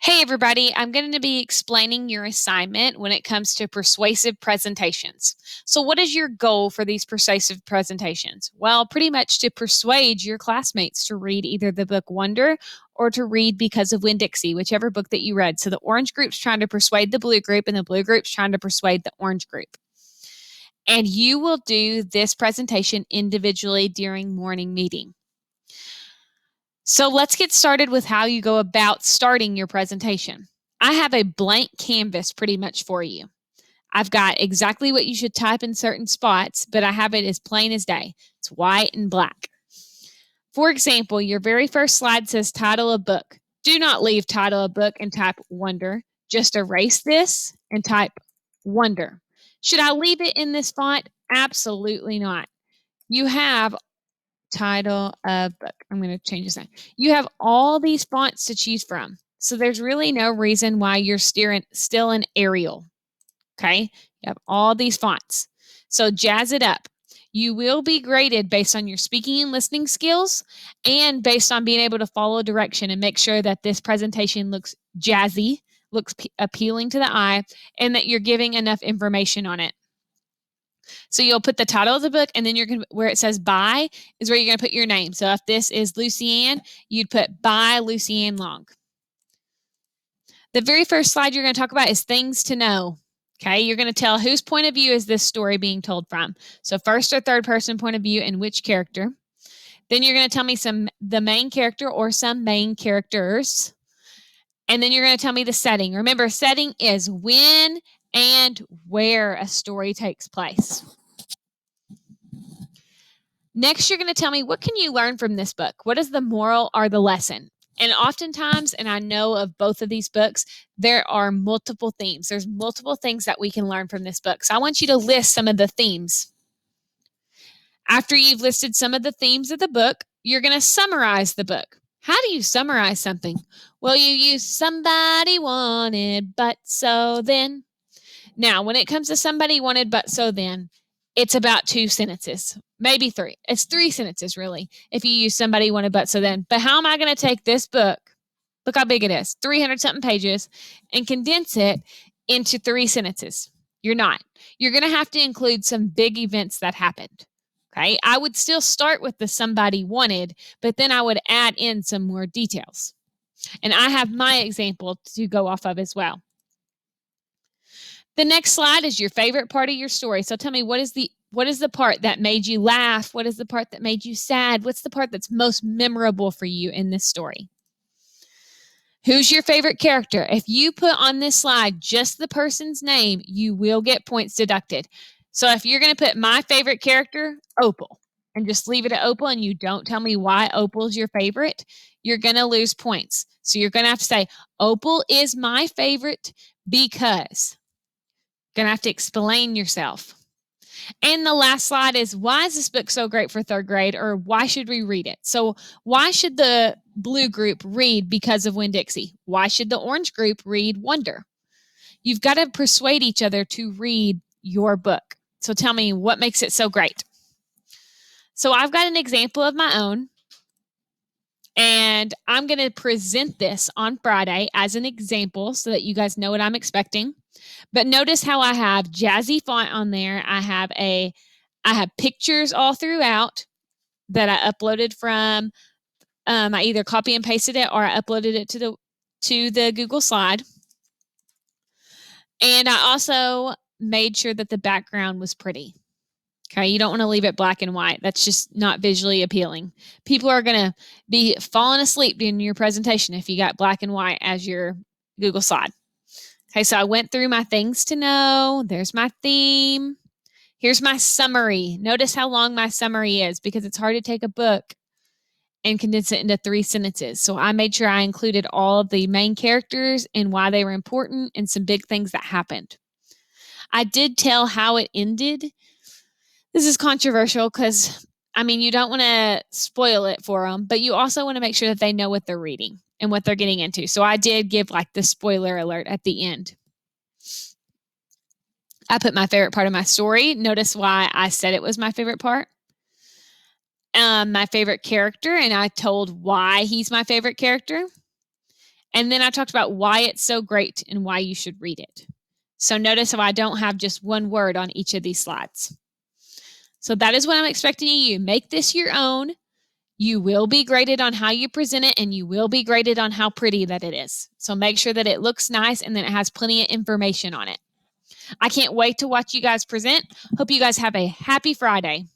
Hey, everybody, I'm going to be explaining your assignment when it comes to persuasive presentations. So, what is your goal for these persuasive presentations? Well, pretty much to persuade your classmates to read either the book Wonder or to read Because of Winn-Dixie, whichever book that you read. So, the orange group's trying to persuade the blue group, and the blue group's trying to persuade the orange group. And you will do this presentation individually during morning meeting. So let's get started with how you go about starting your presentation. I have a blank canvas pretty much for you. I've got exactly what you should type in certain spots, but I have it as plain as day. It's white and black. For example, your very first slide says title of book. Do not leave title of book and type Wonder. Just erase this and type Wonder. Should I leave it in this font? Absolutely not. You have title of book. I'm going to change this. You have all these fonts to choose from. So there's really no reason why you're still in Arial. Okay. You have all these fonts. So jazz it up. You will be graded based on your speaking and listening skills and based on being able to follow direction and make sure that this presentation looks jazzy, looks appealing to the eye, and that you're giving enough information on it. So you'll put the title of the book, and then you're going to, where it says by is where you're going to put your name. So if this is Lucy Ann, you'd put by Lucy Ann Long. The very first slide you're going to talk about is things to know. Okay, you're going to tell whose point of view is this story being told from. So first or third person point of view and which character. Then you're going to tell me the main character or some main characters. And then you're going to tell me the setting. Remember, setting is when and where a story takes place. Next, you're going to tell me, what can you learn from this book? What is the moral or the lesson? And oftentimes, and I know of both of these books, there are multiple themes. There's multiple things that we can learn from this book. So I want you to list some of the themes. After you've listed some of the themes of the book, you're going to summarize the book. How do you summarize something? Well, you use somebody wanted, but so then. Now, when it comes to somebody wanted, but so then, it's about 2 sentences, maybe 3. It's 3 sentences, really, if you use somebody wanted, but so then. But how am I going to take this book, look how big it is, 300-something pages, and condense it into 3 sentences? You're not. You're going to have to include some big events that happened. Okay, I would still start with the somebody wanted, but then I would add in some more details. And I have my example to go off of as well. The next slide is your favorite part of your story. So tell me, what is the part that made you laugh? What is the part that made you sad? What's the part that's most memorable for you in this story? Who's your favorite character? If you put on this slide just the person's name, you will get points deducted. So if you're going to put my favorite character, Opal, and just leave it at Opal and you don't tell me why Opal's your favorite, you're going to lose points. So you're going to have to say, Opal is my favorite because. Going to have to explain yourself. And the last slide is, why is this book so great for 3rd grade, or why should we read it? So why should the blue group read Because of Winn-Dixie? Why should the orange group read Wonder? You've got to persuade each other to read your book. So tell me, what makes it so great? So I've got an example of my own, and I'm going to present this on Friday as an example so that you guys know what I'm expecting. But notice how I have jazzy font on there. I have pictures all throughout that I uploaded from. I either copy and pasted it or I uploaded it to the Google slide. And I also made sure that the background was pretty. Okay, you don't want to leave it black and white. That's just not visually appealing. People are going to be falling asleep during your presentation if you got black and white as your Google slide. Okay, so I went through my things to know. There's my theme. Here's my summary. Notice how long my summary is because it's hard to take a book and condense it into 3 sentences. So I made sure I included all of the main characters and why they were important and some big things that happened. I did tell how it ended. This is controversial because, you don't want to spoil it for them, but you also want to make sure that they know what they're reading and what they're getting into. So I did give the spoiler alert at the end. I put my favorite part of my story. Notice why I said it was my favorite part. My favorite character, and I told why he's my favorite character. And then I talked about why it's so great and why you should read it. So notice how I don't have just one word on each of these slides. So that is what I'm expecting you. Make this your own. You will be graded on how you present it, and you will be graded on how pretty that it is. So make sure that it looks nice and that it has plenty of information on it. I can't wait to watch you guys present. Hope you guys have a happy Friday.